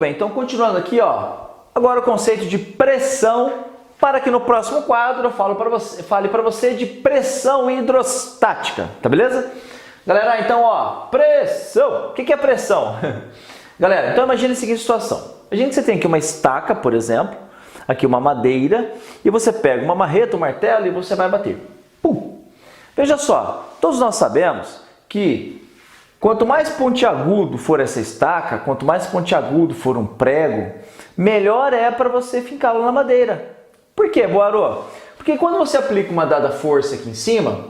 Bem, então continuando aqui, ó, agora o conceito de pressão, para que no próximo quadro eu fale para você de pressão hidrostática, tá beleza? Galera, então, ó, pressão. O que é pressão? Galera, então imagine a seguinte situação. Imagine que você tem aqui uma estaca, por exemplo, aqui uma madeira, e você pega uma marreta, um martelo e você vai bater. Pum! Veja só, todos nós sabemos que quanto mais pontiagudo for essa estaca, quanto mais pontiagudo for um prego, melhor é para você fincá-lo na madeira. Por quê, Boarô? Porque quando você aplica uma dada força aqui em cima,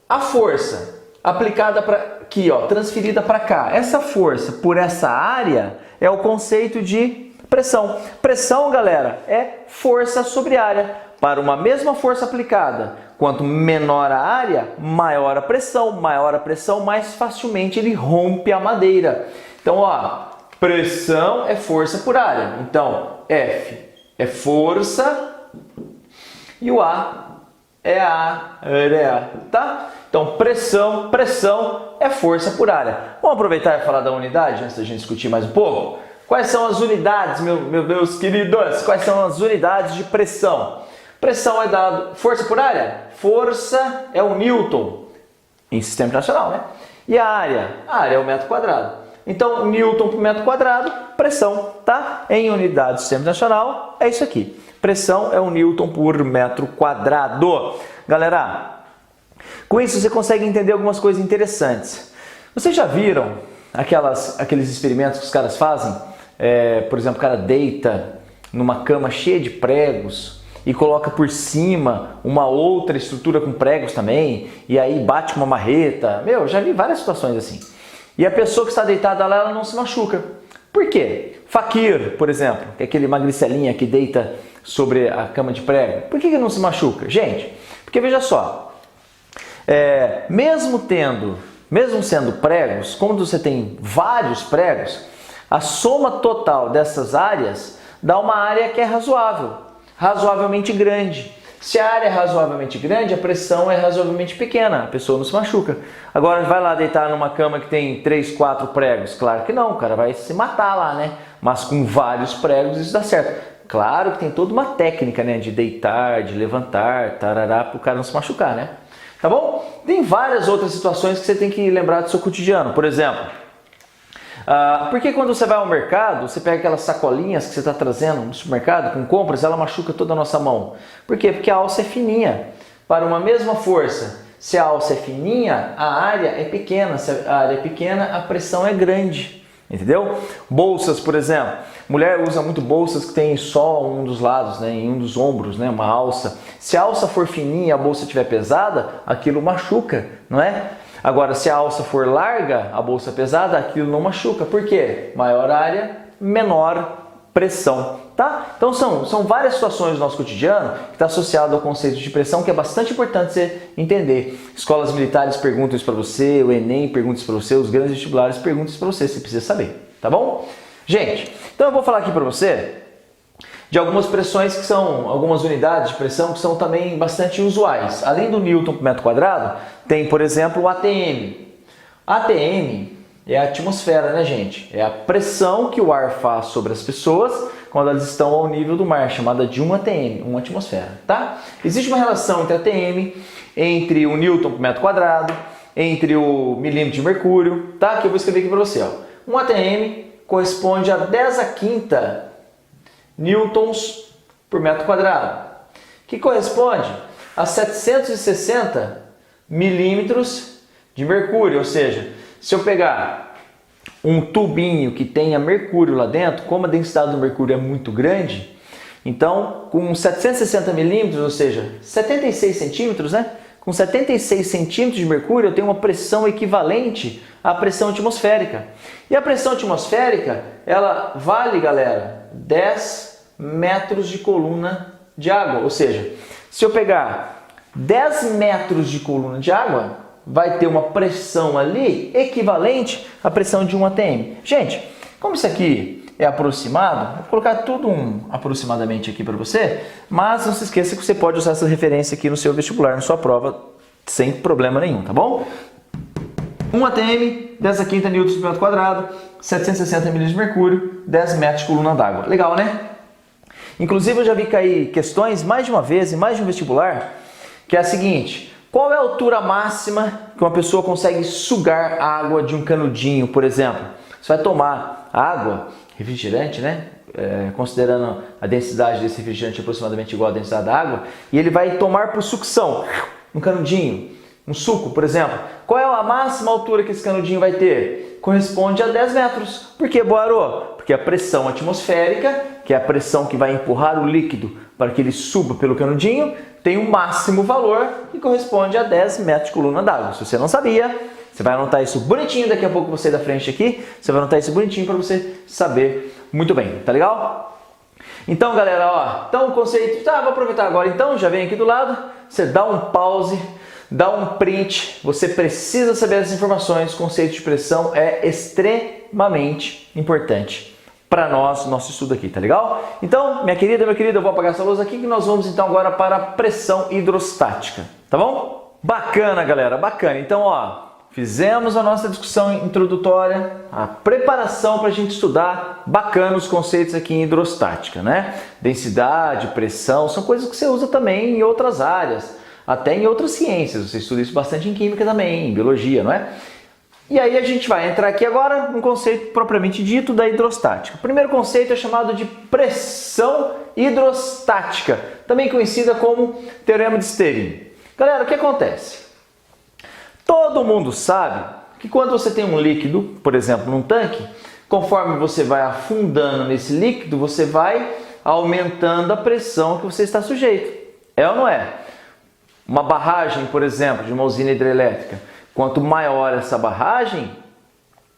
a força aplicada para aqui, ó, transferida para cá, essa força por essa área é o conceito de pressão. Pressão, galera, é força sobre área. Para uma mesma força aplicada, quanto menor a área, maior a pressão. Maior a pressão, mais facilmente ele rompe a madeira. Então, ó, pressão é força por área. Então, F é força e o A é área, tá? Então, pressão é força por área. Vamos aproveitar e falar da unidade antes da gente discutir mais um pouco? Quais são as unidades, meus queridos? Quais são as unidades de pressão? Pressão é dado força por área? Força é o Newton em sistema internacional, né? E a área? A área é o metro quadrado. Então, Newton por metro quadrado, pressão, tá? Em unidade do sistema internacional, é isso aqui. Pressão é o Newton por metro quadrado. Galera, com isso você consegue entender algumas coisas interessantes. Vocês já viram aqueles experimentos que os caras fazem? Por exemplo, o cara deita numa cama cheia de pregos e coloca por cima uma outra estrutura com pregos também, e aí bate com uma marreta. Meu, já vi várias situações assim. E a pessoa que está deitada lá, ela não se machuca. Por quê? Fakir, por exemplo, que é aquele magricelinha que deita sobre a cama de prego. Por que ele não se machuca? Gente, porque veja só, mesmo sendo pregos, quando você tem vários pregos, a soma total dessas áreas dá uma área que é razoavelmente grande. Se a área é razoavelmente grande, a pressão é razoavelmente pequena, a pessoa não se machuca. Agora vai lá deitar numa cama que tem 3, 4 pregos? Claro que não, o cara vai se matar lá, né? Mas com vários pregos isso dá certo. Claro que tem toda uma técnica, né, de deitar, de levantar, tarará, para o cara não se machucar, né? Tá bom? Tem várias outras situações que você tem que lembrar do seu cotidiano. Por exemplo, porque quando você vai ao mercado, você pega aquelas sacolinhas que você está trazendo no supermercado com compras, ela machuca toda a nossa mão. Por quê? Porque a alça é fininha. Para uma mesma força, se a alça é fininha, a área é pequena. Se a área é pequena, a pressão é grande. Entendeu? Bolsas, por exemplo. Mulher usa muito bolsas que tem só um dos lados, né, em um dos ombros, né, uma alça. Se a alça for fininha e a bolsa estiver pesada, aquilo machuca, não é? Agora, se a alça for larga, a bolsa pesada, aquilo não machuca. Por quê? Maior área, menor pressão, tá? Então são várias situações do nosso cotidiano que está associado ao conceito de pressão, que é bastante importante você entender. Escolas militares perguntam isso para você, o Enem pergunta isso para você, os grandes vestibulares perguntam isso para você precisa saber, tá bom? Gente, então eu vou falar aqui para você de algumas pressões que são, algumas unidades de pressão que são também bastante usuais. Além do Newton por metro quadrado, tem, por exemplo, o ATM. ATM é a atmosfera, né, gente? É a pressão que o ar faz sobre as pessoas quando elas estão ao nível do mar, chamada de um ATM, uma atmosfera, tá? Existe uma relação entre ATM, entre o Newton por metro quadrado, entre o milímetro de mercúrio, tá? Que eu vou escrever aqui para você, ó. Um ATM corresponde a 10 a quinta newtons por metro quadrado, que corresponde a 760 milímetros de mercúrio, ou seja, se eu pegar um tubinho que tenha mercúrio lá dentro, como a densidade do mercúrio é muito grande, então com 760 milímetros, ou seja, 76 centímetros, né? Com 76 centímetros de mercúrio eu tenho uma pressão equivalente à pressão atmosférica. E a pressão atmosférica, ela vale, galera, 10 metros de coluna de água. Ou seja, se eu pegar 10 metros de coluna de água, vai ter uma pressão ali equivalente à pressão de um ATM. Gente, como isso aqui é aproximado, vou colocar tudo aproximadamente aqui para você, mas não se esqueça que você pode usar essa referência aqui no seu vestibular, na sua prova, sem problema nenhum, tá bom? 1 atm, 10⁻⁰ newtons por metro quadrado, 760 milímetros de mercúrio, 10 metros de coluna d'água. Legal, né? Inclusive eu já vi cair questões mais de uma vez, em mais de um vestibular, que é a seguinte: qual é a altura máxima que uma pessoa consegue sugar água de um canudinho, por exemplo? Você vai tomar água, refrigerante, né? Considerando a densidade desse refrigerante aproximadamente igual à densidade da água, e ele vai tomar por sucção um canudinho, um suco, por exemplo. Qual é a máxima altura que esse canudinho vai ter? Corresponde a 10 metros. Por que, Boarô? Porque a pressão atmosférica, que é a pressão que vai empurrar o líquido para que ele suba pelo canudinho, tem um máximo valor que corresponde a 10 metros de coluna d'água. Se você não sabia, você vai anotar isso bonitinho, daqui a pouco você da frente aqui, você vai anotar isso bonitinho para você saber muito bem, tá legal? Então, galera, ó, então o conceito, vou aproveitar agora então, já vem aqui do lado, você dá um pause, dá um print, você precisa saber as informações, o conceito de pressão é extremamente importante para nós, nosso estudo aqui, tá legal? Então, minha querida, meu querido, eu vou apagar essa luz aqui que nós vamos então agora para a pressão hidrostática, tá bom? Bacana, galera, bacana. Então, ó, fizemos a nossa discussão introdutória, a preparação para a gente estudar bacana os conceitos aqui em hidrostática, né? Densidade, pressão, são coisas que você usa também em outras áreas, até em outras ciências. Você estuda isso bastante em química também, em biologia, não é? E aí a gente vai entrar aqui agora no conceito propriamente dito da hidrostática. O primeiro conceito é chamado de pressão hidrostática, também conhecida como teorema de Stirling. Galera, o que acontece? Todo mundo sabe que quando você tem um líquido, por exemplo, num tanque, conforme você vai afundando nesse líquido, você vai aumentando a pressão que você está sujeito. É ou não é? Uma barragem, por exemplo, de uma usina hidrelétrica, quanto maior essa barragem,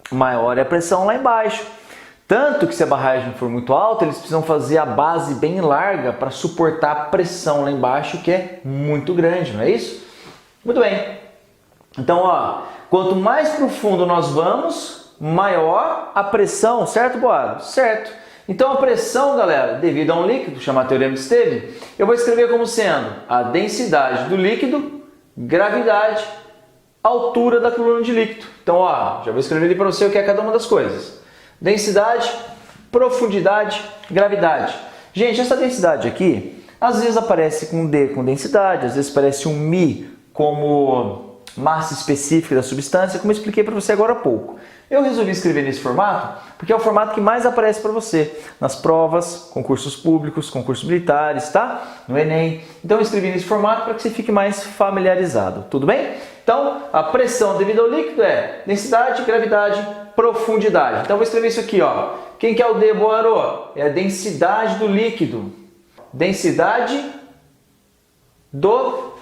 maior é a pressão lá embaixo. Tanto que se a barragem for muito alta, eles precisam fazer a base bem larga para suportar a pressão lá embaixo, que é muito grande, não é isso? Muito bem. Então, ó, quanto mais profundo nós vamos, maior a pressão, certo, Boaro? Certo. Então, a pressão, galera, devido a um líquido, chamado teorema de Stirling, eu vou escrever como sendo a densidade do líquido, gravidade, altura da coluna de líquido. Então, ó, já vou escrever ali para você o que é cada uma das coisas. Densidade, profundidade, gravidade. Gente, essa densidade aqui, às vezes aparece com D com densidade, às vezes aparece um Mi como massa específica da substância, como eu expliquei para você agora há pouco. Eu resolvi escrever nesse formato porque é o formato que mais aparece para você nas provas, concursos públicos, concursos militares, tá? No Enem. Então eu escrevi nesse formato para que você fique mais familiarizado, tudo bem? Então, a pressão devido ao líquido é densidade, gravidade, profundidade. Então eu vou escrever isso aqui, ó. Quem que é o D, Boarô? É a densidade do líquido. Densidade do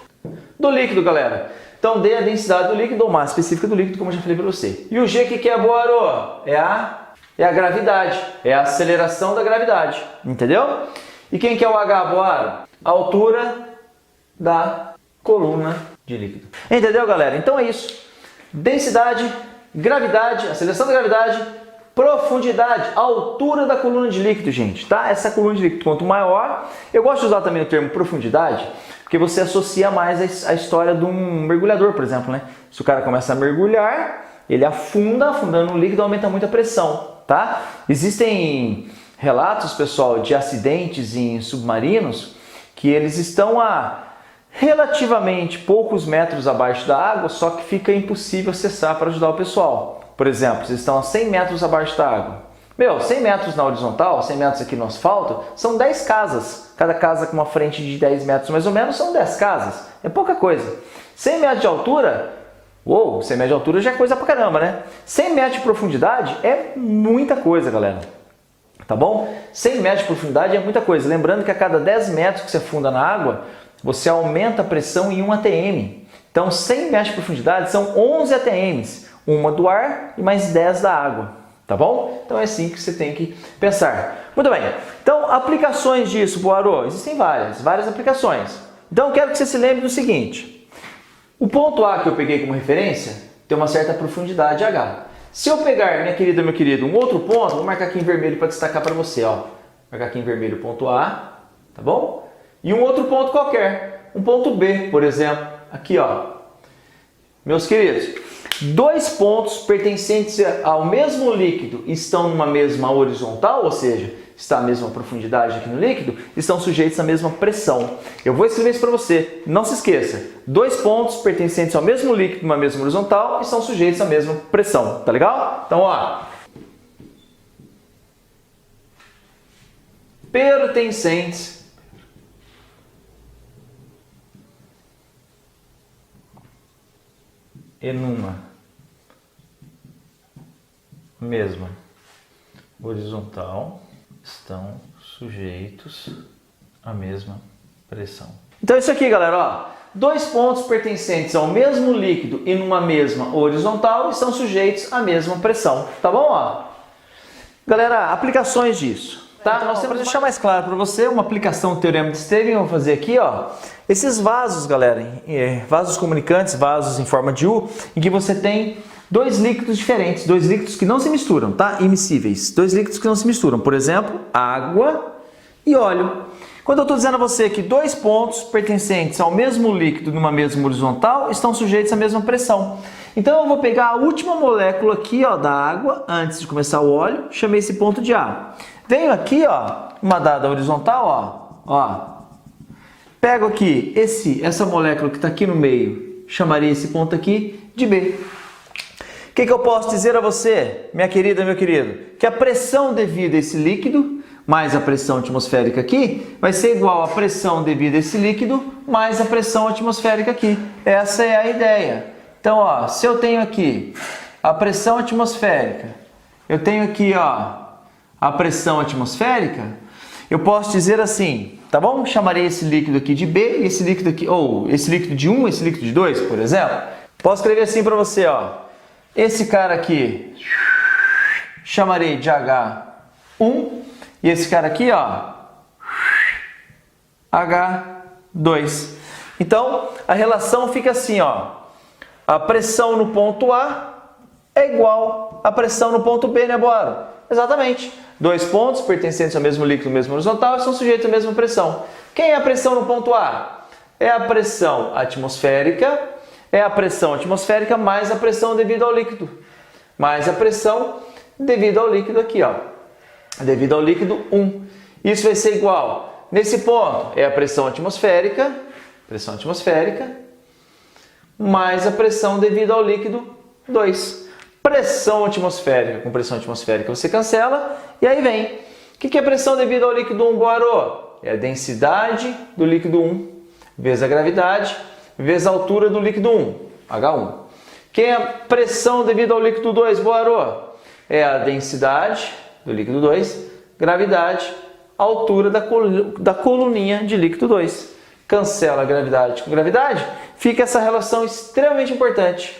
líquido, galera. Então, D é a densidade do líquido, ou massa específica do líquido, como eu já falei para você. E o G, que é, Boarô? É a gravidade, é a aceleração da gravidade, entendeu? E quem que é o H, Boarô? A altura da coluna de líquido. Entendeu, galera? Então é isso. Densidade, gravidade, aceleração da gravidade, profundidade, altura da coluna de líquido, gente, tá? Essa coluna de líquido, quanto maior, eu gosto de usar também o termo profundidade, porque você associa mais a história de um mergulhador, por exemplo, né? Se o cara começa a mergulhar, ele afundando o líquido, aumenta muito a pressão, tá? Existem relatos, pessoal, de acidentes em submarinos que eles estão a relativamente poucos metros abaixo da água, só que fica impossível acessar para ajudar o pessoal. Por exemplo, eles estão a 100 metros abaixo da água. 100 metros na horizontal, 100 metros aqui no asfalto, são 10 casas. Cada casa com uma frente de 10 metros mais ou menos são 10 casas. É pouca coisa. 100 metros de altura, 100 metros de altura já é coisa pra caramba, né? 100 metros de profundidade é muita coisa, galera. Tá bom? 100 metros de profundidade é muita coisa. Lembrando que a cada 10 metros que você afunda na água, você aumenta a pressão em 1 atm. Então, 100 metros de profundidade são 11 atms. Uma do ar e mais 10 da água. Tá bom? Então é assim que você tem que pensar. Muito bem. Então, aplicações disso, Boarô, existem várias aplicações. Então, quero que você se lembre do seguinte. O ponto A que eu peguei como referência tem uma certa profundidade H. Se eu pegar, minha querida, meu querido, um outro ponto, vou marcar aqui em vermelho para destacar para você, ó. Marcar aqui em vermelho o ponto A, tá bom? E um outro ponto qualquer, um ponto B, por exemplo, aqui, ó. Meus queridos, dois pontos pertencentes ao mesmo líquido estão numa mesma horizontal, ou seja, está a mesma profundidade aqui no líquido, estão sujeitos à mesma pressão. Eu vou escrever isso para você, não se esqueça. Dois pontos pertencentes ao mesmo líquido numa mesma horizontal estão sujeitos à mesma pressão, tá legal? Então, ó, pertencentes e numa mesma horizontal estão sujeitos à mesma pressão. Então isso aqui, galera, ó, dois pontos pertencentes ao mesmo líquido e numa mesma horizontal estão sujeitos à mesma pressão, tá bom? Ó? Galera, aplicações disso. Tá? Nós temos que deixar mais claro para você uma aplicação do Teorema de Stevens. Eu vou fazer aqui, ó, esses vasos, galera, vasos comunicantes, vasos em forma de U, em que você tem dois líquidos diferentes, dois líquidos que não se misturam, tá? Immiscíveis, dois líquidos que não se misturam, por exemplo, água e óleo. Quando eu estou dizendo a você que dois pontos pertencentes ao mesmo líquido numa mesma horizontal estão sujeitos à mesma pressão. Então eu vou pegar a última molécula aqui, ó, da água, antes de começar o óleo, chamei esse ponto de A. Venho aqui, ó, uma dada horizontal, ó, pego aqui essa molécula que está aqui no meio, chamaria esse ponto aqui de B. O que eu posso dizer a você, minha querida, meu querido? Que a pressão devida a esse líquido, mais a pressão atmosférica aqui, vai ser igual à pressão devida a esse líquido, mais a pressão atmosférica aqui. Essa é a ideia. Então, ó, se eu tenho aqui a pressão atmosférica, eu tenho aqui, ó, a pressão atmosférica, eu posso dizer assim, tá bom? Chamarei esse líquido aqui de B, e esse líquido aqui, ou esse líquido de 1, esse líquido de 2, por exemplo. Posso escrever assim para você, ó. Esse cara aqui, chamarei de H1, e esse cara aqui, ó, H2. Então, a relação fica assim, ó. A pressão no ponto A é igual à pressão no ponto B, né, bora? Exatamente. Dois pontos pertencentes ao mesmo líquido, mesmo horizontal, são sujeitos à mesma pressão. Quem é a pressão no ponto A? É a pressão atmosférica, mais a pressão devida ao líquido. Mais a pressão devida ao líquido aqui, ó. Devido ao líquido 1. Isso vai ser igual, nesse ponto, é a pressão atmosférica, mais a pressão devida ao líquido 2. Pressão atmosférica com pressão atmosférica você cancela, e aí vem. O que é pressão devida ao líquido 1, Boarô? É a densidade do líquido 1 vezes a gravidade vezes a altura do líquido 1, H1. Quem é a pressão devida ao líquido 2, Boarô? É a densidade do líquido 2, gravidade, altura da coluninha de líquido 2. Cancela a gravidade com gravidade, fica essa relação extremamente importante.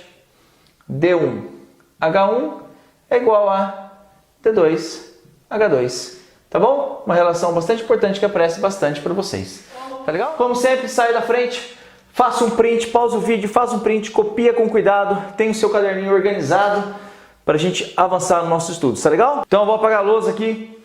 D1, H1 é igual a D2, H2. Tá bom? Uma relação bastante importante que aparece bastante para vocês. Tá legal? Como sempre, sai da frente, faça um print, pausa o vídeo, faz um print, copia com cuidado, tenha o seu caderninho organizado para a gente avançar no nosso estudo, tá legal? Então eu vou apagar a lousa aqui.